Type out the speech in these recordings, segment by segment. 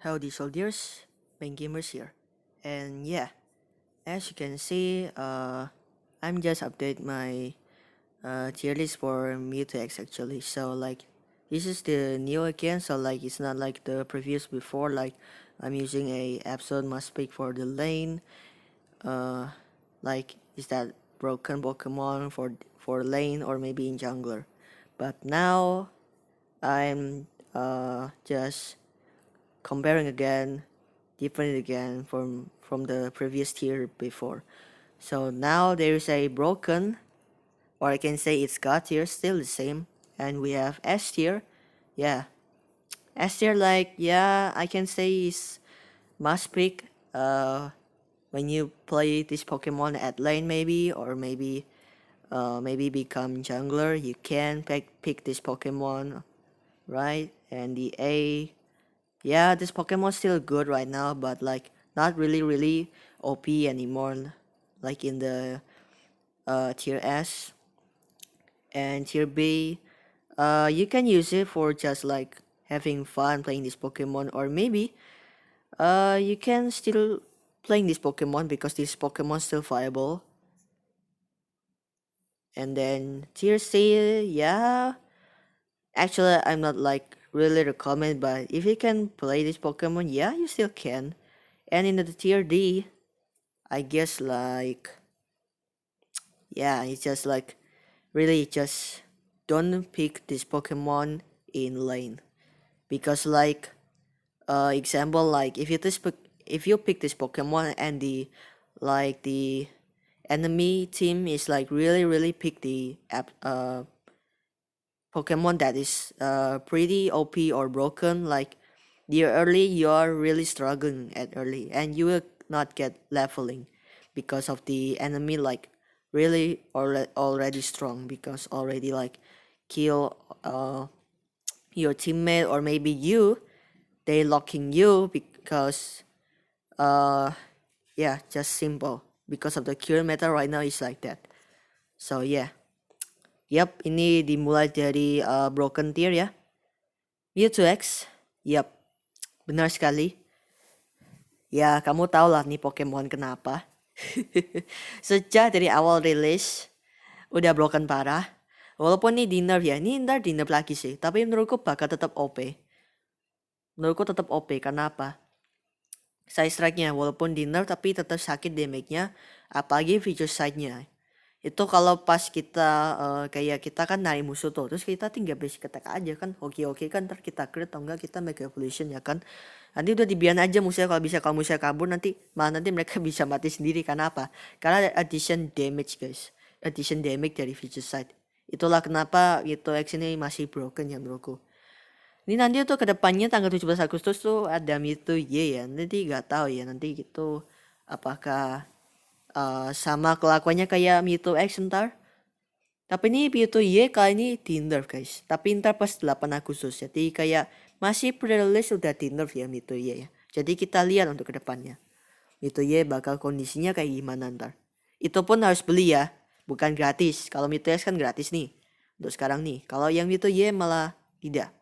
Howdy soldiers, Main Gamers here. And yeah, as you can see, I'm just update my tier list for Mutex actually. So like, this is the new again. So like, it's not like the previous before. Like, I'm using a Absolute must pick for the lane. Like, is that broken Pokemon for lane or maybe in jungler? But now I'm just comparing again, different again from the previous tier before. So now there is a broken, or I can say it's God tier, still the same, and we have S tier. Yeah, S tier, like, yeah, I can say is must pick. When you play this Pokemon at lane maybe, or maybe become jungler, you can pick this Pokemon, right? And the A, yeah, this Pokemon's still good right now, but like not really OP anymore, like in the tier S and tier B. You can use it for just like having fun playing this Pokemon, or maybe you can still playing this Pokemon because this Pokemon still viable. And then tier C, yeah, actually I'm not like really recommend, but if you can play this Pokemon, yeah, you still can. And in the tier D, I guess like, yeah, it's just like really just don't pick this Pokemon in lane, because like example, like if you pick this Pokemon and the enemy team is like really pick the Pokemon that is pretty OP or broken, like the early you're really struggling at early and you will not get leveling because of the enemy like really already strong, because already like kill your teammate, or maybe they locking you because uh yeah, just simple because of the current meta right now is like that. So yeah, yep, ini dimulai dari broken tier ya. Mewtwo X, yep, benar sekali. Ya, kamu tahu lah nih Pokemon kenapa. Sejak dari awal rilis, udah broken parah. Walaupun nih di nerf ya, ini ntar di nerf lagi sih. Tapi menurutku bakal tetap OP. Menurutku tetap OP, karena apa? Side strike-nya walaupun di nerf tapi tetap sakit damage-nya. Apalagi feature side-nya. Itu kalau pas kita kayak kita kan narik musuh tuh, terus kita tinggal basic attack aja kan, oke kan, ntar kita crit atau enggak kita make evolution ya kan, nanti udah dibiarin aja musuhnya, kalau musuhnya kabur nanti malah nanti mereka bisa mati sendiri. Karena apa? Karena ada addition damage guys, addition damage dari feature side. Itulah kenapa gitu X ini masih broken ya menurutku. Ini nanti tuh kedepannya tanggal 17 Agustus tuh ada Mewtwo Y ya, nanti nggak tahu ya nanti gitu apakah sama kelakuannya kayak Mewtwo X ntar. Tapi ini Mewtwo Y kali ini di nerf guys. Tapi ntar pas 8 Agustus. Jadi kayak masih pre-release udah di nerf ya Mewtwo Y ya. Jadi kita lihat untuk kedepannya. Mewtwo Y bakal kondisinya kayak gimana ntar. Itu pun harus beli ya. Bukan gratis. Kalau Mewtwo X kan gratis nih. Untuk sekarang nih. Kalau yang Mewtwo Y malah tidak.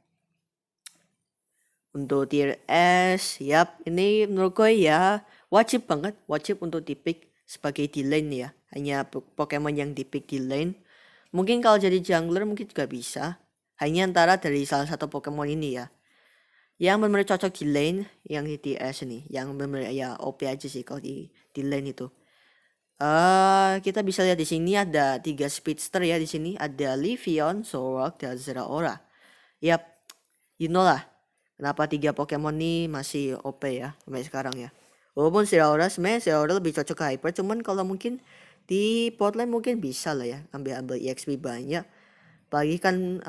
Untuk tier S, yap, ini menurut gue ya wajib banget, wajib untuk dipick sebagai di lane ya. Hanya Pokemon yang dipick di lane. Mungkin kalau jadi jungler mungkin juga bisa. Hanya antara dari salah satu Pokemon ini ya. Yang benar-benar cocok di lane, yang di tier S ini. Yang benar-benar ya OP aja sih kalau di lane itu. Kita bisa lihat di sini ada 3 speedster ya di sini. Ada Livion, Zoroark, dan Zeraora. Yap, you know lah. Kenapa 3 Pokemon nih masih OP ya sampai sekarang ya. Walaupun Zeraora sebenarnya lebih cocok ke Hyper, cuman kalau mungkin di botlane mungkin bisa lah ya ambil EXP banyak. Apalagi kan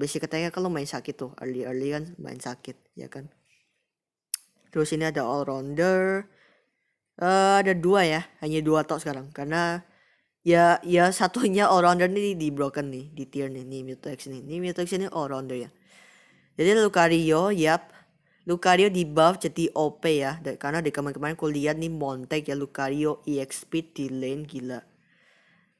basic attack-nya kalau main sakit tuh, early kan main sakit ya kan. Terus ini ada all rounder. Ada 2 ya, hanya 2 tok sekarang karena ya satunya all rounder nih di broken nih, di tier nih Mewtwo X nih. Ini Mewtwo X ini all rounder ya. Jadi Lucario, yap. Lucario di buff jadi OP ya. Karena di kemarin-kemarin aku lihat nih Montek ya, Lucario EXP di lane gila.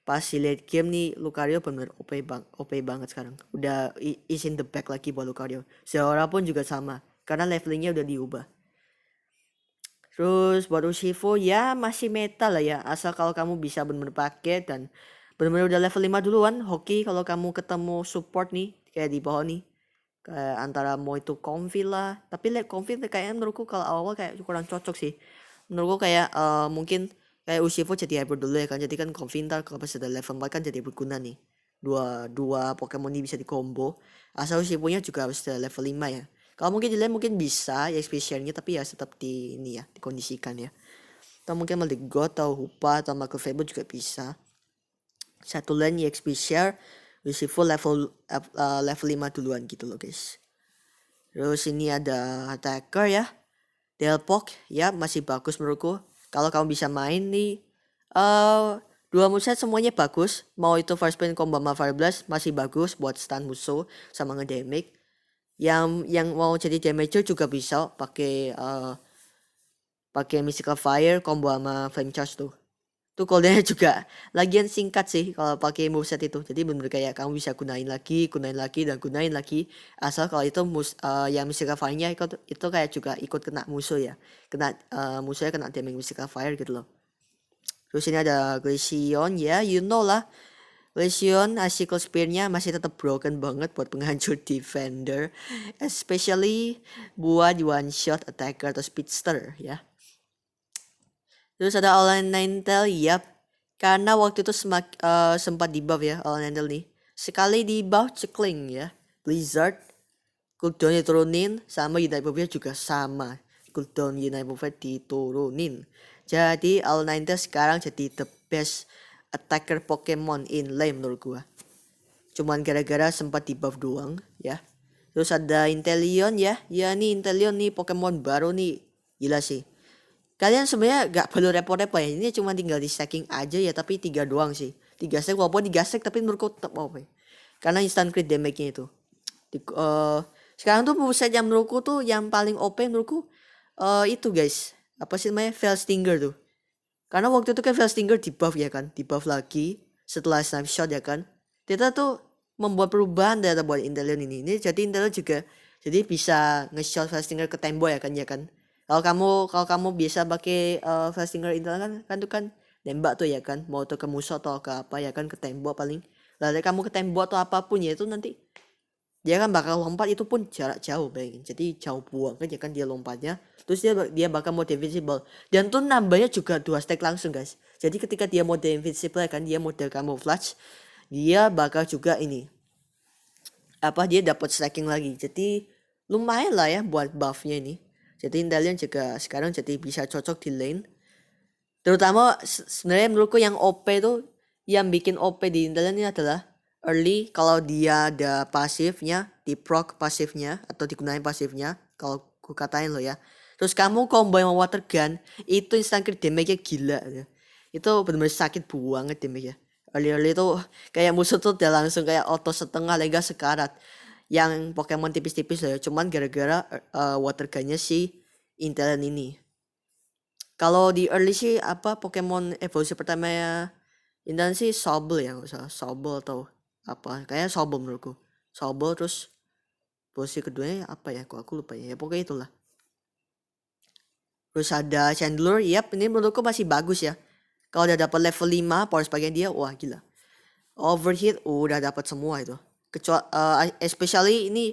Pas si late game nih Lucario bener OP banget sekarang. Udah is in the back lagi buat Lucario. Seora pun juga sama. Karena levelingnya udah diubah. Terus buat Urshifu ya masih meta lah ya, asal kalau kamu bisa bener-bener pakai dan bener-bener udah level 5 duluan. Hoki kalau kamu ketemu support nih kayak di bawah nih, kayak antara mau itu Comfy lah, tapi lihat Comfy kayaknya menurutku kalau awal-awal kayak kurang cocok sih. Menurutku kayak mungkin kayak Urshifu jadi hyper dulu ya kan, jadi kan Comfy ntar kalau pas udah level 4 kan jadi berguna nih. Dua Pokemon ini bisa di combo, asal Urshifu-nya juga harus udah level 5 ya. Kalau mungkin dilihat mungkin bisa ya spesialnya, tapi ya tetap di ini ya dikondisikan ya. Atau mungkin malah di God atau Hupa atau Michael Faber juga bisa. Satu lane EXP share Urshifu level 5 duluan gitu loh guys. Terus ini ada attacker ya, Delpok ya masih bagus menurutku. Kalau kamu bisa main nih dua moveset semuanya bagus. Mau itu first spin combo sama Fire Blast masih bagus buat stun musuh sama ngedamage. Yang mau jadi damager juga bisa pakai pakai Mystical Fire combo sama Flame Charge tuh. Tuh cooldownnya juga lagian singkat sih kalau pakai moveset itu. Jadi bener kayak kamu bisa gunain lagi dan gunain lagi. Asal kalau itu yang Mystical Fire-nya itu kayak juga ikut kena musuh ya. Musuhnya kena damage Mystical Fire gitu loh. Terus ini ada Glaceon ya, you know lah. Glaceon Icicle Spear-nya masih tetap broken banget buat penghancur defender. Especially buat one shot attacker atau speedster ya. Terus ada All Ninetale, yap. Karena waktu itu sempat di buff ya All Ninetale nih. Sekali di buff cekling ya. Blizzard cooldownnya turunin, sama Unite Buff-nya juga sama. Cooldown Unite Buff-nya diturunin. Jadi All Ninetale sekarang jadi the best attacker Pokemon in lane menurut gua. Cuman gara-gara sempat di buff doang ya. Terus ada Inteleon ya. Ya nih Inteleon nih Pokemon baru nih. Gila sih. Kalian sebenarnya gak perlu repot-repot ya. Ini cuma tinggal di stacking aja ya, tapi 3 doang sih. 3 stack walaupun 3 stack tapi menurutku tetap OP. Karena instant crit damage-nya itu. Sekarang tuh moveset yang menurutku tuh yang paling OP menurutku itu guys. Apa sih namanya? Felstinger tuh. Karena waktu itu kan Felstinger di buff ya kan. Di buff lagi setelah snapshot ya kan. Kita tuh membuat perubahan data buat Inteleon ini. Ini jadi Inteleon juga jadi bisa nge-shot Felstinger ke tembok ya kan. Kalau kamu biasa pakai Felstinger Inteleon kan tuh kan nembak tuh ya kan. Mau tuh ke musuh atau ke apa ya kan, ke tembok paling. Lalu kamu ke tembok atau apapun ya itu nanti dia kan bakal lompat, itu pun jarak jauh bayangin. Jadi jauh buang kan ya kan dia lompatnya. Terus dia bakal mode invisible. Dan tuh nambahnya juga 2 stack langsung guys. Jadi ketika dia mode invisible kan, dia mode camouflage, dia bakal juga ini dia dapat stacking lagi. Jadi lumayan lah ya buat buffnya ini. Jadi Inteleon juga sekarang jadi bisa cocok di lane. Terutama sebenarnya menurutku yang OP tuh, yang bikin OP di Inteleon ini adalah early kalau dia ada pasifnya, di proc pasifnya atau digunain pasifnya, kalau ku katain lo ya. Terus kamu combo sama water gun, itu instant crit damage-nya gila ya. Itu benar-benar sakit banget damage-nya. Early tuh kayak musuh tuh udah langsung kayak auto setengah lega sekarat. Yang Pokemon tipis-tipis lah ya, cuman gara-gara water gun-nya si Inteleon ini. Kalau di early sih Pokemon evolusi pertama ya Inteleon sih Sobble ya, nggak usah Sobble atau apa, kayaknya Sobble menurutku. Sobble, terus posisi keduanya apa ya, kok aku lupa ya, pokoknya itulah. Terus ada Chandler, yap ini menurutku masih bagus ya. Kalau udah dapat level 5 power spike dia, wah gila. Overheat udah dapat semua itu. Kecuali especially ini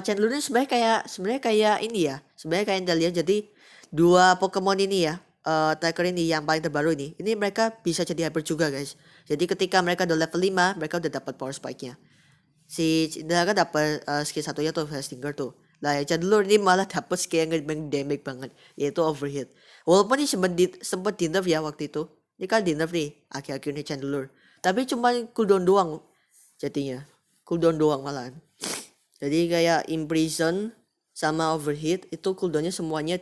Chandler ini sebenarnya kayak ini ya. Sebenarnya kayak Inteleon, jadi dua Pokemon ini ya, attacker ini yang paling terbaru ini mereka bisa jadi hyper juga guys. Jadi ketika mereka udah level 5, mereka udah dapat power spike-nya. Si Chandler kan dapat skill satunya tuh Stinger tuh. Nah ya Chandler ini malah dapat skill yang damage banget, yaitu overheat. Walaupun ini sempat di nerf ya waktu itu. Ini kan di nerf nih akhir-akhir ini Chandler. Tapi cuma cooldown doang jadinya. Cooldown doang malahan. Jadi kayak imprison sama overheat itu cooldownnya semuanya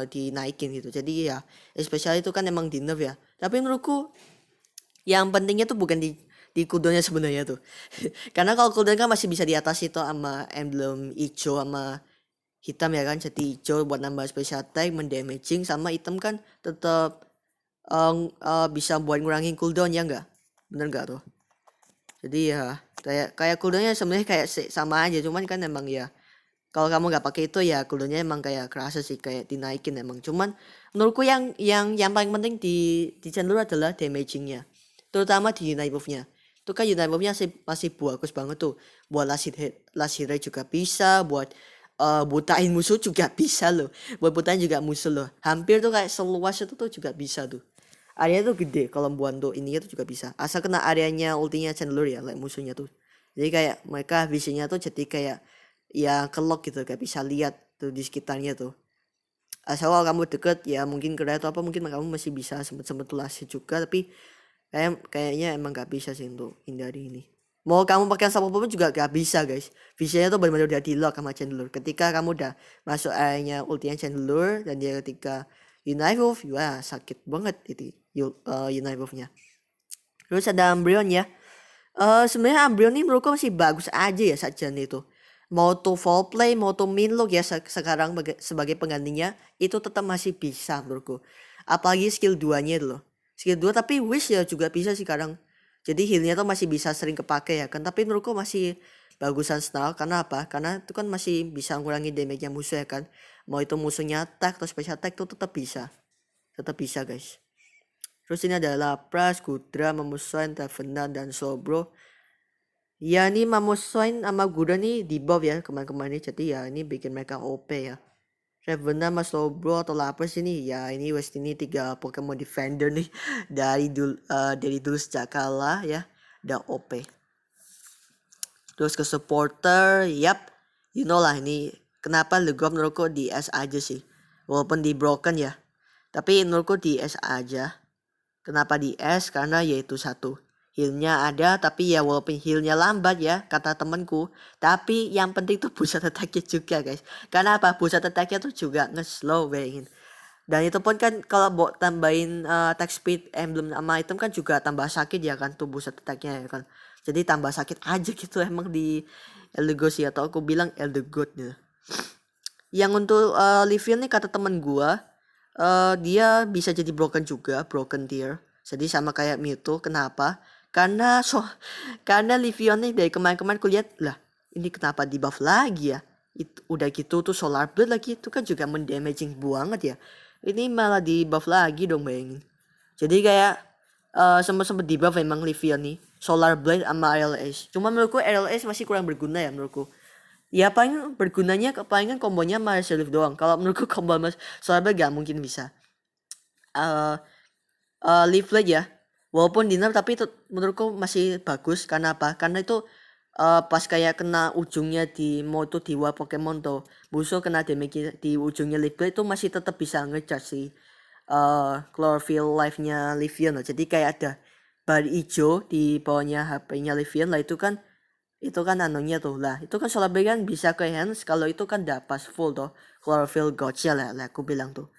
dinaikin gitu. Jadi ya especially itu kan emang di nerf ya. Tapi menurutku yang pentingnya tuh bukan di cooldownnya sebenarnya tuh. Karena kalau cooldown kan masih bisa di atas itu sama emblem hijau sama hitam ya kan. Jadi hijau buat nambah special attack, mendamaging, sama hitam kan tetap bisa buat ngurangin cooldown ya enggak? Bener enggak tuh? Jadi ya kayak cooldownnya sebenarnya kayak sama aja, cuman kan emang ya Kalau kamu nggak pakai itu ya cooldownnya emang kayak kerasa sih, kayak dinaikin emang. Cuman menurutku yang paling penting di Chandler adalah damagingnya, terutama di Unite Move-nya. Itu kan Unite Move-nya masih bagus banget tuh. Buat last hit rate juga bisa, buat butain musuh juga bisa loh. Buat butain juga musuh loh. Hampir tuh kayak seluas itu tuh juga bisa tuh. Area tuh gede kalau buat tuh ininya tuh juga bisa. Asal kena areanya ultinya Chandler ya, like musuhnya tuh. Jadi kayak mereka visinya tuh jadi kayak ya kelok gitu, kayak bisa lihat tuh di sekitarnya tuh. Asal kalau kamu deket ya mungkin kena atau apa, mungkin kamu masih bisa sempet tulasi juga, tapi kayaknya emang gak bisa sih untuk hindari ini. Mau kamu pakai sabuk pun juga gak bisa guys. Visinya tuh benar-benar udah di lock sama Chandler. Ketika kamu udah masuk areanya ultinya Chandler dan dia ketika Unite Move, wah sakit banget itu Unite Move-nya. Terus ada Umbreon ya. Sebenarnya Umbreon ini menurutku masih bagus aja ya saat itu. Mau tuh full play, mau tuh min look ya sekarang sebagai penggantinya, itu tetap masih bisa menurutku. Apalagi skill 2-nya itu loh. Skill 2 tapi wish ya juga bisa sih kadang. Jadi healnya tuh masih bisa sering kepake ya kan. Tapi menurutku masih bagusan Snarl. Karena apa? Karena itu kan masih bisa ngurangi damage-nya musuh ya kan. Mau itu musuhnya attack atau special attack itu tetap bisa. Tetap bisa guys. Terus ini ada Lapras, Gudra, Mamoswine, Tavener, dan Slowbro. Ya ini Mamoswine sama Gudra nih di buff ya kemarin-kemarin ini. Jadi ya ini bikin mereka OP ya. Ravener sama Slowbro atau Lapras ini ya ini West ini 3 Pokemon Defender nih dari dulu sejak kalah ya. Udah OP. Terus ke supporter, yap. You know lah ini kenapa Legop menurutku di S aja sih. Walaupun di broken ya. Tapi menurutku di S aja. Kenapa di S? Karena yaitu satu, healnya ada, tapi ya walaupun healnya lambat ya kata temenku, tapi yang penting tuh pusat attacknya juga guys. Karena apa? Pusat attacknya tuh juga nge-slow bayangin. Dan itu pun kan kalau buat tambahin attack speed emblem sama item kan juga tambah sakit ya kan tuh pusat attacknya ya kan. Jadi tambah sakit aja gitu emang di Eldegoss ya, atau aku bilang Eldegoss ya. Yang untuk Livian nih kata temen gua, dia bisa jadi broken juga, broken tier. Jadi sama kayak Mewtwo. Kenapa? Karena Livion nih dari kemarin-kemarin kulihat lah, ini kenapa di buff lagi ya? Udah gitu tuh Solar Blade lagi, itu kan juga mendamaging banget ya. Ini malah di buff lagi dong bayangin. Jadi kayak sempet di buff emang Livion nih, Solar Blade sama RLS. Cuma menurutku RLS masih kurang berguna ya menurutku. Ya paling bergunanya palingan kombonya sama Relief doang. Kalau menurutku combo mas Solar Blade gak mungkin bisa. Leaflet ya, walaupun di nerf tapi itu menurutku masih bagus. Karena apa? Karena itu pas kayak kena ujungnya di Moto Dewa Pokemon tuh, musuh kena damage di ujungnya Leaflet itu masih tetap bisa ngecharge si Chlorophyll life-nya Livian loh. Jadi kayak ada bar hijau di bawahnya HP-nya Livian lah, itu kan anunya tuh lah, itu kan Solar Blade kan bisa ke hands kalau itu kan udah pas full tuh Chlorophyll Gotcha lah aku bilang tuh.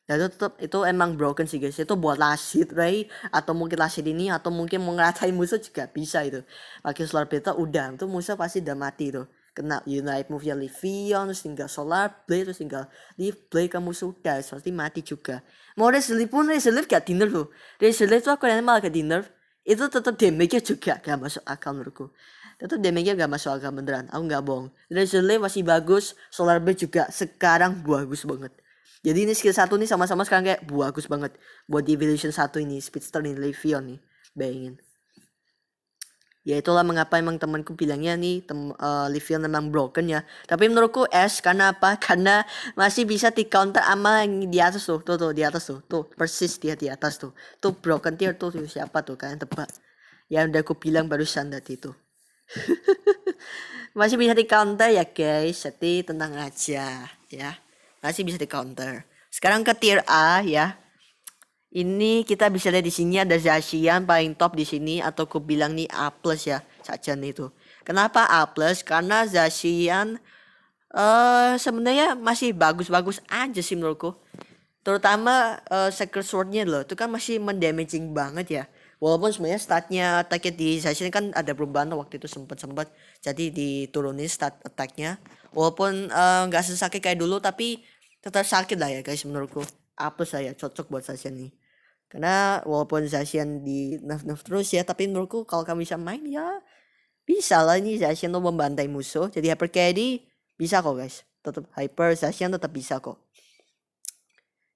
Ya itu tetap itu emang broken sih guys. Itu buat last hit Ray, atau mungkin last hit ini, atau mungkin mau ngeratain musuh juga bisa itu. Pakai Solar Blade udah, itu musuh pasti udah mati tuh. Kena Unite move yang Livion, terus tinggal Solar Blade, terus tinggal Leaf Blade, kamu sudah pasti mati juga. Mau Resilip pun Resilip gak di nerf loh. Resilip tuh aku malah gak di nerf. Itu tetap damage-nya juga gak masuk akal menurutku. Tetap damage-nya gak masuk akal beneran. Aku gak bohong. Resilip masih bagus, Solar Blade juga sekarang bagus banget. Jadi ini skill 1 nih sama-sama sekarang kayak bagus banget buat di Evolution 1 ini, Speedster nih, Levion nih, bayangin. Ya itulah mengapa emang temanku bilangnya nih Levion memang broken ya. Tapi menurutku S, karena apa? Karena masih bisa di counter sama yang di atas tuh, tuh di atas tuh persis dia di atas tuh. Tuh broken tier tuh siapa tuh, kalian tebak. Yang udah aku bilang barusan tadi tuh. Masih bisa di counter ya guys, jadi tenang aja ya. Masih bisa di counter. Sekarang ke tier A ya. Ini kita bisa lihat di sini ada Zacian paling top di sini, atau aku bilang nih A+ ya, Zacian itu. Kenapa A+? Karena Zacian sebenarnya masih bagus-bagus aja sih menurutku. Terutama Sacred Sword-nya loh, itu kan masih mendamaging banget ya. Walaupun sebenarnya statnya attack di Zacian kan ada perubahan waktu itu sempat jadi diturunin stat attack-nya. Walaupun nggak sesakit kayak dulu, tapi tetap sakit lah ya guys menurutku. A+ saya cocok buat Zacian nih. Karena walaupun Zacian di nerf terus ya, tapi menurutku kalau kamu bisa main ya bisa lah ini Zacian tuh membantai musuh. Jadi hyper carry Bisa kok guys, tetap hyper Zacian tetap bisa kok.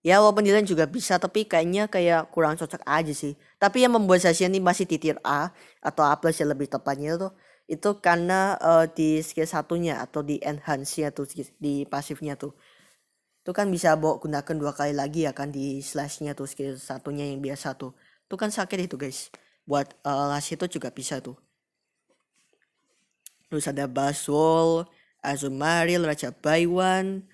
Ya walaupun Dylan juga bisa tapi kayaknya kayak kurang cocok aja sih. Tapi yang membuat Zacian ini masih di tier A atau A plus yang lebih tepatnya tuh itu karena di skill satunya atau di enhance-nya tuh di pasifnya tuh. Itu kan bisa bawa gunakan 2 kali lagi ya kan di slashnya tuh skill satunya yang biasa tuh. Itu kan sakit itu guys. Buat ngasih itu juga bisa tuh. Terus ada Baswol, Azumaril, Raja Baiwan,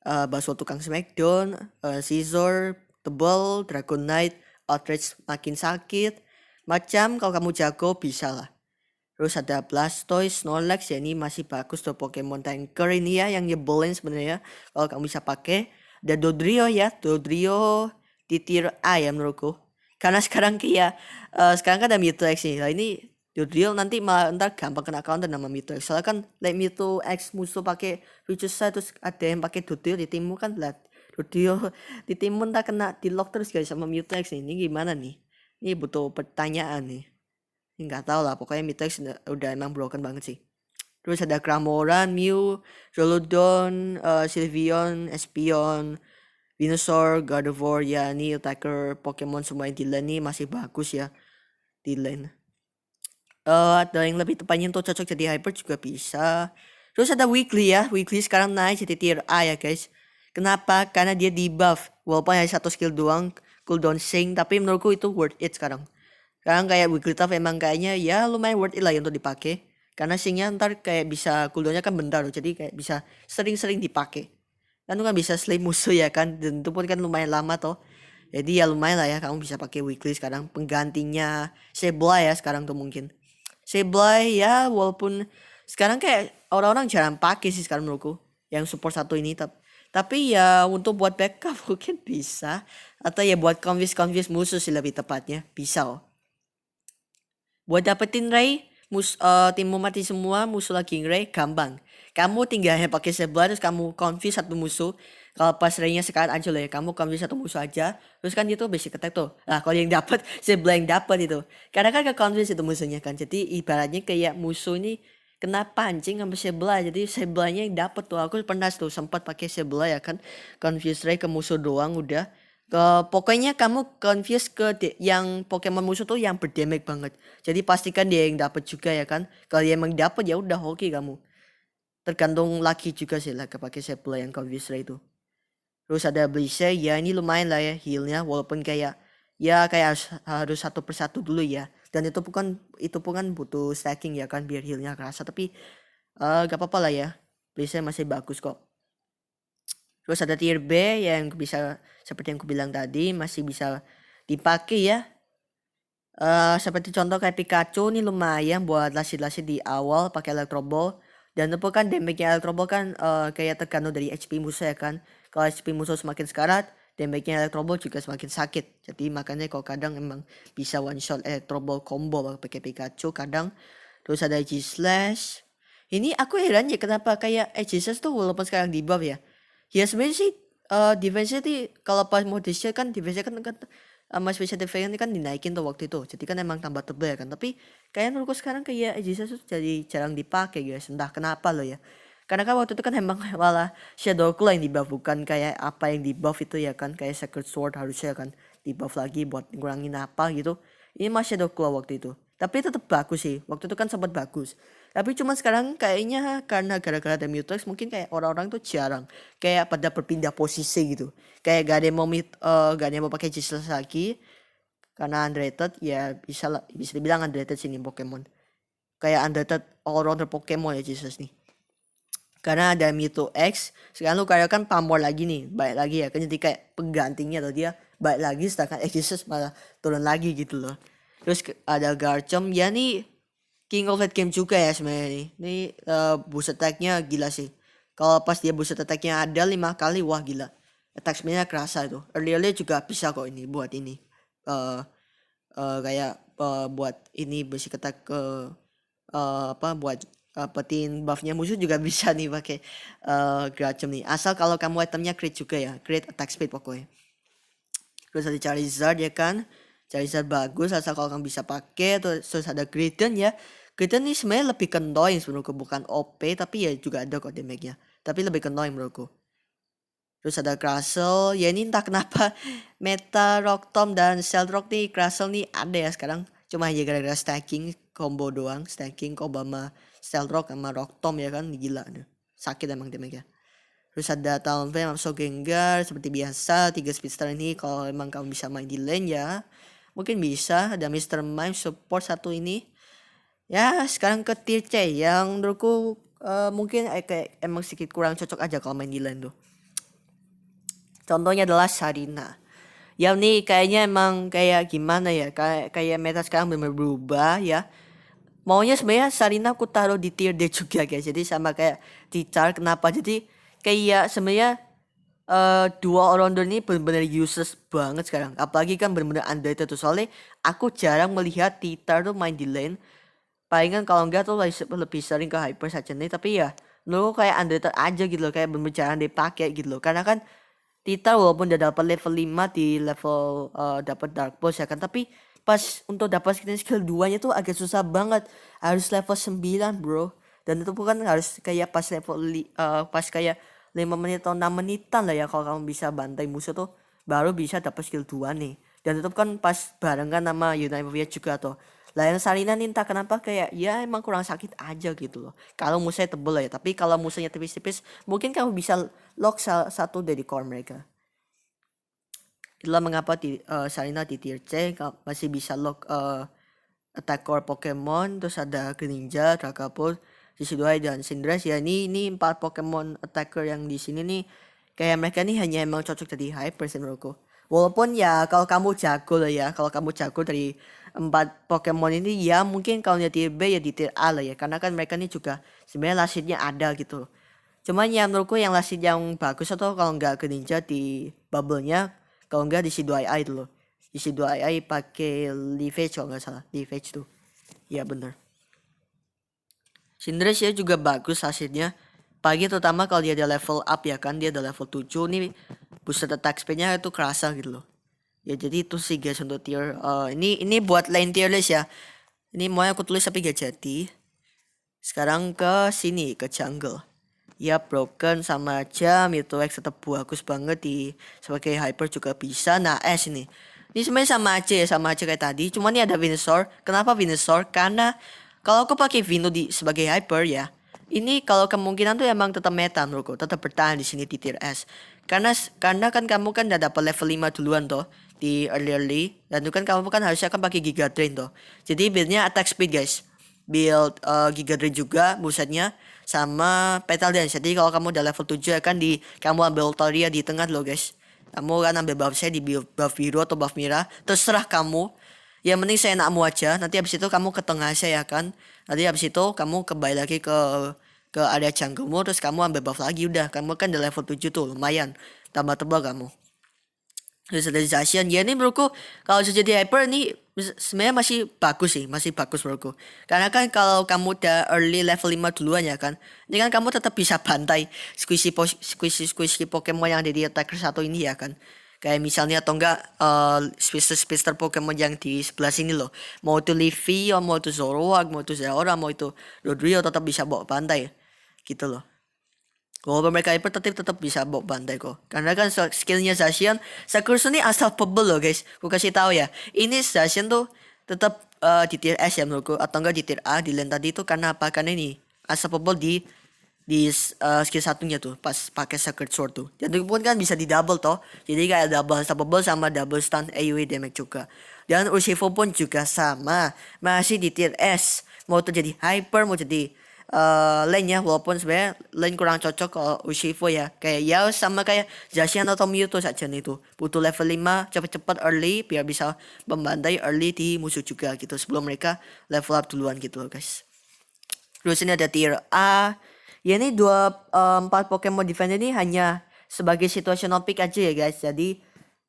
Baswol tukang Smackdown, Scizor, Tebel, Dragon Knight, Outrage makin sakit. Macam kalau kamu jago bisa lah. Terus ada Blastoise, Snorlax ya ini masih bagus tuh Pokemon Tanker ini ya yang nyebelin sebenarnya kalau kamu bisa pakai. Ada Dodrio ya, Dodrio di tier A ya menurutku. Karena sekarang kayak sekarang kan ada Mewtwo X nih. Nah ini Dodrio nanti malah ntar gampang kena counter nama Mewtwo X. Soalnya kan like Mewtwo X musuh pakai Fuchsia terus ada yang pakai Dodrio di timmu kan lah. Dodrio di timmu ntar kena di lock terus guys sama Mewtwo X nih. Ini gimana nih? Ini butuh pertanyaan nih. Nggak tahu lah pokoknya Mewtwo X udah emang broken banget sih. Terus ada Cramoran, Mew, Jolodon, Sylveon, Espeon, Venusaur, Gardevoir ya ini attacker Pokemon semua di lane nih masih bagus ya di lane. Ada yang lebih tepatnya untuk cocok jadi hyper juga bisa. Terus ada Weekly ya, Weekly sekarang naik jadi tier A ya guys. Kenapa? Karena dia di buff walaupun hanya satu skill doang cooldown sing tapi menurutku itu worth it sekarang. Sekarang kayak Wigglytuff emang kayaknya ya lumayan worth it lah ya untuk dipakai. Karena singnya ntar kayak bisa cooldownnya kan bentar loh. Jadi kayak bisa sering-sering dipakai. Dan itu kan bisa slay musuh ya kan. Dan itu pun kan lumayan lama toh. Jadi ya lumayan lah ya kamu bisa pakai Weekly sekarang. Penggantinya Sableye ya sekarang tuh mungkin. Sableye ya walaupun sekarang kayak orang-orang jarang pakai sih sekarang menurutku. Yang support satu ini tapi ya untuk buat backup mungkin bisa. Atau ya buat convince musuh sih lebih tepatnya. Bisa loh. Buat dapetin Ray, timmu mati semua, musuh lagi Ray, gampang. Kamu tinggal pakai Sableye terus kamu confuse satu musuh. Kalau pas Ray-nya sekarang aja lah ya, kamu confuse satu musuh aja. Terus kan itu basic attack tuh. Nah kalau yang dapat Sableye yang dapat itu. Karena kan ke confuse itu musuhnya kan. Jadi ibaratnya kayak musuh ini kena pancing sama Sableye. Jadi Sableye-nya yang dapat tuh. Aku pernah tuh sempat pakai Sableye ya kan. Confuse Ray ke musuh doang udah. Pokoknya kamu confuse ke yang Pokemon musuh tuh yang berdamage banget. Jadi pastikan dia yang dapat juga ya kan. Kalau dia emang dapat ya udah oke kamu. Tergantung lagi juga sih lah pakai Sableye yang confuse Ray itu. Terus ada Blissey ya ini lumayan lah ya healnya walaupun kayak ya kayak harus satu persatu dulu ya. Dan itu bukan butuh stacking ya kan biar healnya kerasa tapi gak apa-apa lah ya. Blissey masih bagus kok. Terus ada tier B yang bisa seperti yang aku bilang tadi masih bisa dipakai ya. Seperti contoh kayak Pikachu nih lumayan buat lasit-lasit di awal pakai Electro Ball. Dan itu kan damage-nya Electro Ball kan kayak tergantung dari HP musuh ya kan. Kalau HP musuh semakin sekarat, damage-nya Electro Ball juga semakin sakit. Jadi makanya kalau kadang emang bisa one shot Electro Ball combo pakai Pikachu kadang. Terus ada Aegislash. Ini aku heran ya kenapa kayak Aegislash tuh walaupun sekarang di buff ya. Ya sebenarnya sih defense-nya sih kalau pas mode shield kan defense-nya kan sama special defense kan dinaikin tuh waktu itu. Jadi kan emang tambah tebal ya kan. Tapi kayak menurutku sekarang kayak Aegislash tuh jadi jarang dipakai guys. Entah kenapa loh ya. Karena kan waktu itu kan emang malah Shadow Claw yang di buff bukan kayak apa yang di buff itu ya kan. Kayak Sacred Sword harusnya kan di buff lagi buat ngurangin apa gitu. Ini masih Shadow Claw waktu itu. Tapi tetap bagus sih. Waktu itu kan sempat bagus. Tapi cuma sekarang kayaknya karena gara-gara ada Mewtwo X mungkin kayak orang-orang tuh jarang kayak pada berpindah posisi gitu. Kayak gak ada yang mau gak ada yang mau pakai Aegislash lagi. Karena underrated ya bisa dibilang underrated sini Pokemon. Kayak underrated all-rounder Pokemon ya Aegislash nih. Karena ada Mewtwo X, sekarang lu kayak kan pamor lagi nih, baik lagi ya kan jadi kayak penggantinya atau dia baik lagi sedangkan Aegislash malah turun lagi gitu loh. Terus ada Garchomp ya nih King of Late Game juga ya sebenarnya nih. Ini boost attack-nya gila sih. Kalau pas dia boost attack-nya ada 5 kali wah gila. Attack speed-nya kerasa itu. Early juga bisa kok ini buat ini. Kayak buat ini basic attack ke buat petin buff-nya musuh juga bisa nih pakai Garchomp nih. Asal kalau kamu itemnya crit juga ya. Crit attack speed pokoknya. Terus ada Charizard ya kan. Charizard bagus asal kalau kamu bisa pakai. Terus ada Greedent ya. Greedent ini sebenarnya lebih ke annoying sebenarnya bukan OP tapi ya juga ada kok damage-nya. tapi lebih ke annoying menurutku. Terus ada Crustle, ya ini entah kenapa meta Rock Tomb dan Stealth Rock nih, Crustle nih ada ya sekarang. Cuma hanya gara-gara stacking combo doang, stacking combo sama Stealth Rock sama Rock Tomb ya kan, gila deh. Sakit emang damage-nya. Terus ada Talonflame sama Gengar seperti biasa, 3 speedster ini kalau emang kamu bisa main di lane ya. Mungkin bisa. Ada Mr. Mime support satu ini. Ya sekarang ke tier C yang menurutku mungkin kayak emang sedikit kurang cocok aja kalau main di lane tuh. Contohnya adalah Sarina. Ya nih kayaknya emang kayak gimana ya, kayak meta sekarang benar berubah ya. Maunya sebenarnya Sarina aku taruh di tier D juga guys. Jadi sama kayak Tichar, kenapa? Jadi kayak sebenarnya dua orang ini benar-benar useless banget sekarang. Apalagi kan benar-benar underrated tuh. Soalnya aku jarang melihat Tichar tuh main di lane. Palingan kalau enggak tuh lebih sering ke hyper saja nih. Tapi ya menurutku kayak underrated aja gitu loh. Kayak benar-benar jarang dipakai gitu loh. Karena kan Tita walaupun udah dapat level 5 di level dapat Dark Pulse ya kan, tapi pas untuk dapat skill 2-nya tuh agak susah banget. Harus level 9, bro. Dan itu bukan harus kayak pas pas kayak 5 menit atau 6 menitan lah ya kalau kamu bisa bantai musuh tuh baru bisa dapat skill 2 nih. Dan itu kan pas barengan sama Univia juga tuh. Lah yang Sarina nih entah kenapa kayak ya emang kurang sakit aja gitu loh. Kalau musuhnya tebel ya, tapi kalau musuhnya tipis-tipis mungkin kamu bisa lock satu dari core mereka. Itulah mengapa Sarina di tier C masih bisa lock attack core Pokemon. Terus ada Greninja, Dragapult, Decidueye dan Cinderace ya. Ini 4 Pokemon attacker yang di sini nih kayak mereka nih hanya emang cocok jadi hyper sih menurutku. Walaupun ya kalau kamu jago lah ya, kalau kamu jago dari 4 Pokemon ini ya mungkin kalau di tier B ya di tier A lah ya. Karena kan mereka nih juga sebenarnya lasitnya ada gitu. Cuman ya menurutku yang lasit yang bagus atau kalau nggak Greninja di bubble-nya, kalau nggak di C2AI dulu. Di C2AI pakai Leafage kalau nggak salah, Leafage tuh. Iya bener. Cinderace ya juga bagus hasilnya. Pagi terutama kalau dia ada level up ya kan, dia ada level 7 nih booster attack speed-nya itu kerasa gitu loh. Ya jadi itu sih guys untuk tier ini buat lane tier list ya. Ini mau aku tulis tapi gak jadi. Sekarang ke sini ke jungle. Ya broken sama aja, Myrtlex tetap bagus banget di sebagai hyper juga bisa. Nah S ini sebenarnya sama aja kayak tadi. Cuma ini ada Venusaur. Kenapa Venusaur? Karena kalau aku pakai Vino di sebagai hyper ya, ini kalau kemungkinan tuh emang tetap meta menurutku, tetap bertahan di sini di tier S. Karena kan kamu kan udah dapat level 5 duluan toh di early dan itu kan kamu kan harusnya kan pakai Giga Drain toh. Jadi buildnya attack speed guys. Build Giga Drain juga busetnya sama Petal Dance. Jadi kalau kamu udah level 7 kan kamu ambil Ultaria di tengah loh guys. Kamu kan ambil buff saya di buff biru atau buff merah, terserah kamu. Yang penting saya enakmu aja. Nanti habis itu kamu ke tengah saya kan. Nanti habis itu kamu kembali lagi ke area junglemu terus kamu ambil buff lagi udah. Kamu kan udah level 7 tuh, lumayan. Tambah tebal kamu. Terus ada Zacian. Ya ini menurutku kalau sudah jadi hyper ini sebenarnya masih bagus menurutku. Karena kan kalau kamu udah early level 5 duluan ya kan. Ini kan kamu tetap bisa bantai squishy Pokemon yang ada di attacker satu ini ya kan. Kayak misalnya atau enggak speedster Pokemon yang di sebelah sini loh. Mau itu Leafy, mau itu Zoroark, mau itu Zeraora, mau itu Rodrio tetap bisa bawa bantai. Gitu loh. Walaupun mereka hyper tetap bisa bawa bantai kok. Karena kan skillnya Zacian, Sakursu ini unstoppable loh guys. Aku kasih tahu ya. Ini Zacian tuh tetap di tier S ya menurutku atau enggak di tier A di lane tadi itu karena apa? Karena ini unstoppable di skill satunya tuh pas pakai Sacred Sword tuh. Dan itu pun kan bisa di double toh. Jadi kayak double unstoppable sama double stun AoE damage juga. Dan Urshifu pun juga sama, masih di tier S. Mau tuh jadi hyper, mau jadi lane ya, walaupun sebenarnya lane kurang cocok kalau Urshifu ya. Kayak ya sama kayak Zacian atau Mewtwo saja nih tuh. Butuh level 5 cepet-cepet early biar bisa membantai early di musuh juga gitu sebelum mereka level up duluan gitu loh guys. Terus ini ada tier A. Ya ini 4 Pokemon defense ini hanya sebagai situational pick aja ya guys. Jadi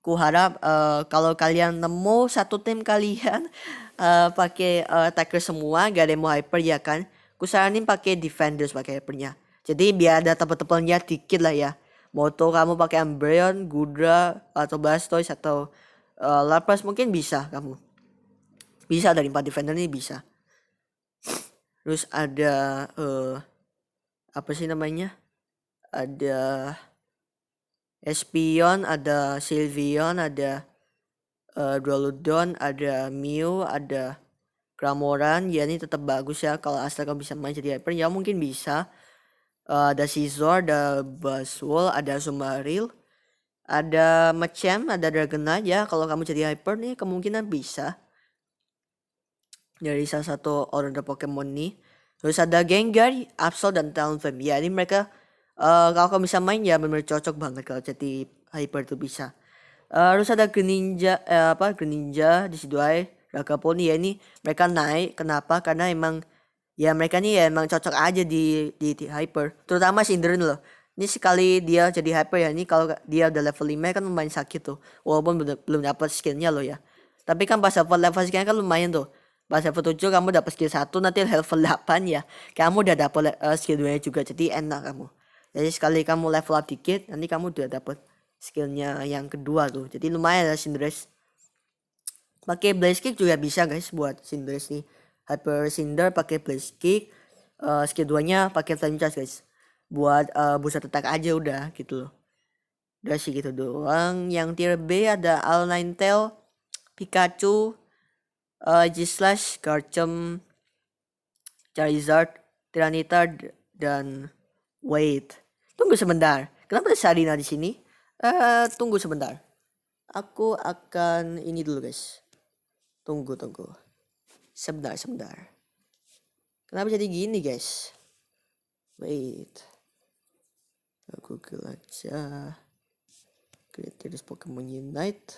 ku harap kalau kalian nemu satu tim kalian pakai attacker semua, gak ada yang mau hyper ya kan. Ku saranin pakai defenders pakai hypernya. Jadi biar ada tebel-tebelnya dikit lah ya. Mau tuh kamu pakai Umbreon, Gudra atau Blastoise atau Lapras mungkin bisa kamu. Bisa dari 4 defender ini bisa. Terus ada apa sih namanya? ada Espion, ada Sylveon, ada Droludon, ada Mew, ada Cramoran. Ya ini tetap bagus ya kalau Astaga bisa main jadi hyper ya mungkin bisa. Ada Scizor, ada Buzzwole, ada Sumaril, ada Machamp, ada Dragonite ya. Kalau kamu jadi hyper nih kemungkinan bisa dari salah satu order Pokemon nih. Terus ada Gengar, Absol, dan Talonflame. Ya ini mereka kalau kamu bisa main ya benar cocok banget kalau jadi hyper tuh bisa. Terus ada Greninja, Greninja di situ aja. Ragaponi ya ini mereka naik. Kenapa? Karena emang ya mereka nih ya emang cocok aja di hyper. Terutama Cinderace loh. Ini sekali dia jadi hyper ya. Ini kalau dia udah level 5 kan lumayan sakit tuh. Walaupun belum dapat skillnya loh ya. Tapi kan pas level skillnya kan lumayan tuh. Pas level 7 kamu dapat skill 1, nanti level 8 ya. Kamu udah dapat skill 2 juga. Jadi enak kamu. Jadi sekali kamu level up dikit, nanti kamu udah dapat skillnya yang kedua tuh. Jadi lumayan ya Cinderace. Pakai Blaze Kick juga bisa guys buat Cinderace nih. Hyper Cinder pakai Blaze Kick. Skill 2-nya pakai Flame Charge guys. Buat boost attack aja udah gitu loh. Udah sih gitu doang. Yang tier B ada Ninetale, Pikachu, G-Slash, Garchomp, Charizard, Tyranitar, dan Wait. Tunggu sebentar. Kenapa ada Sarina di sini? Tunggu sebentar. Aku akan ini dulu guys. Tunggu. Sebentar. Kenapa jadi gini guys? Wait. Aku Google aja. Creators Pokemon Unite.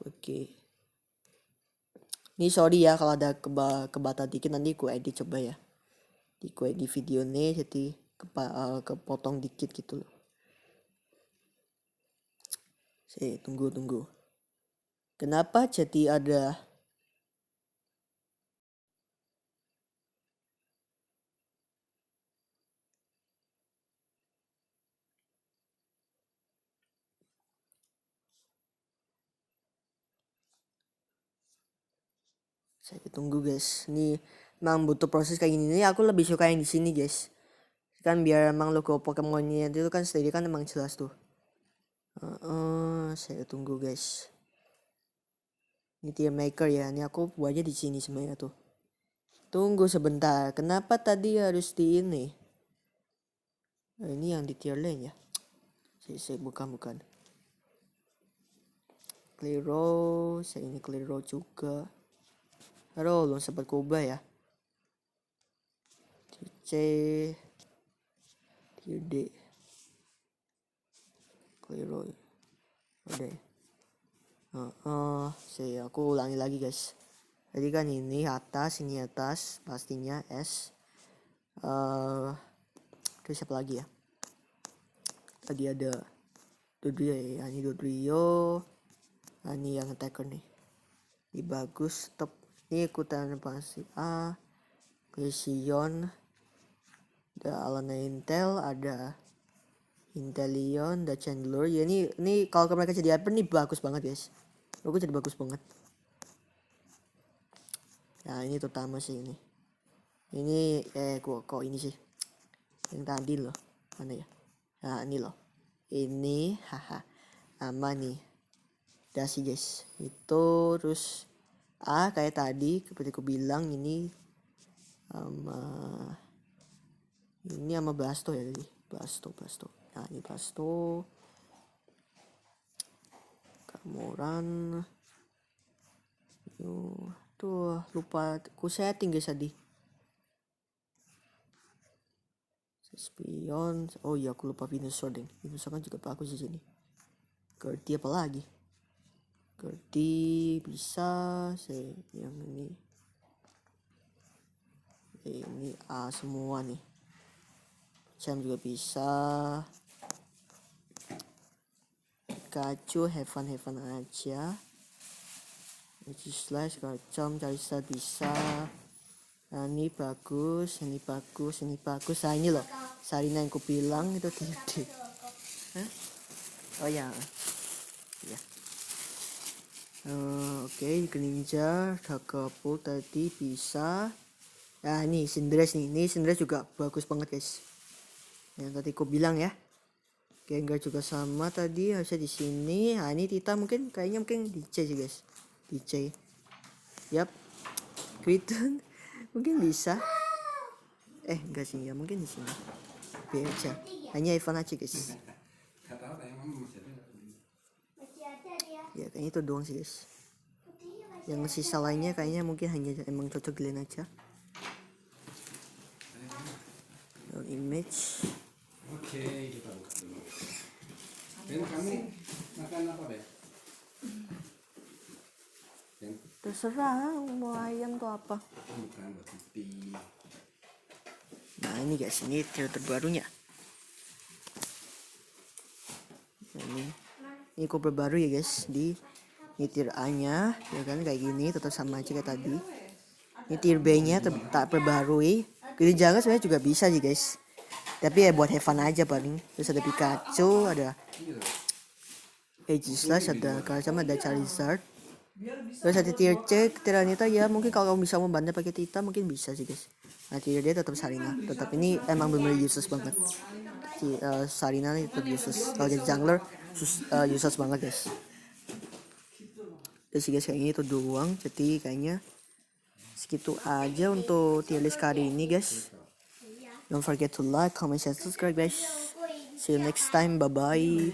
Oke. Ini sorry ya kalau ada kebata dikit, nanti ku edit coba ya. Ku edit video nih jadi kepotong dikit gitu loh. Tunggu. Kenapa jadi ada saya tunggu guys. Ini memang butuh proses kayak gini nih. Aku lebih suka yang di sini guys. Kan biar emang logo Pokemonnya itu kan sendiri kan emang jelas tuh. Saya tunggu guys. Ini tier maker ya. Ini aku buatnya di sini sebenarnya tuh. Tunggu sebentar. Kenapa tadi harus di ini? Ini yang di tier lane ya. Saya bukan. Kliro, saya ini Kliro juga. Aduh, belum sempat kubah ya. C, tier D. Kliro. Udah. Aku ulangi lagi guys. Jadi kan ini atas pastinya S. Terus siapa lagi ya? Tadi ada Dodrio ya, ini Dodrio. Ini yang attacker nih. Ini bagus, top. Ini ikutan pasti A. Glaceon. Ada Ninetale, ada Inteleon, ada Chandelure. Ya ini kalau mereka jadi hyper nih bagus banget guys. Aku jadi bagus banget. Nah ini terutama sih ini. Ini kok ini sih. Yang tadi loh. Mana ya? Nah ini loh. Ini aman nih. Udah sih guys. Itu terus kayak tadi seperti aku bilang ini sama Blasto ya tadi. Blasto. Nah ini Blasto. Cramoran. Tuh lupa aku setting guys tadi. Spion. Oh iya aku lupa Venusaur deh. Venusaur kan juga bagus di sini. Gertie apa lagi? Gertie bisa. Yang ini A semua nih. Jam juga bisa. Pikachu have fun aja. Slash Garchomp, Charizard bisa. Nah, ini bagus. Nah ini loh Sarina yang ku bilang itu tidak. Oh ya. Oke, Greninja, Dragapult tadi bisa. Nah ini Cinderace nih. Ini Cinderace juga bagus banget guys. yang tadi aku bilang ya. Gengar juga sama tadi, harusnya di sini. Nah ini Tita kayaknya mungkin di C sih guys, di C. Yap, Kriton mungkin bisa. Enggak sih ya, mungkin di sini. B aja, hanya Evan aja guys. Ya kayaknya itu doang sih guys. Yang sisa lainnya kayaknya mungkin hanya emang cocok Glenn aja. Image. Oke, kita buka dulu. Ben, kamu makan apa, Ben? Ben, Terserah mau ayam tuh apa. bukan buat pipi. Nah ini guys, ini tier terbarunya. Nah, ini cover baru ya guys, di ini tier A nya ya kan, kayak gini tetap sama aja kayak tadi. Ini tier B nya tak perbarui. Jadi jangan sebenarnya juga bisa sih guys, tapi ya buat have fun aja paling. Terus ada Pikachu, ada Aegislash, ada Karcham, ada Charizard. Terus ada tier C Tyranitar ya, mungkin kalau kamu bisa membantu pakai Tita mungkin bisa sih guys. Nah tier D tetap Sarina, tetap ini emang bener useless banget. Sarina ini tetap useless. Kalau jadi jungler useless banget guys. Terus guys kayaknya itu doang, jadi kayaknya segitu aja untuk tier list kali ini guys. Don't forget to like, comment, share, subscribe guys. See you next time, bye bye.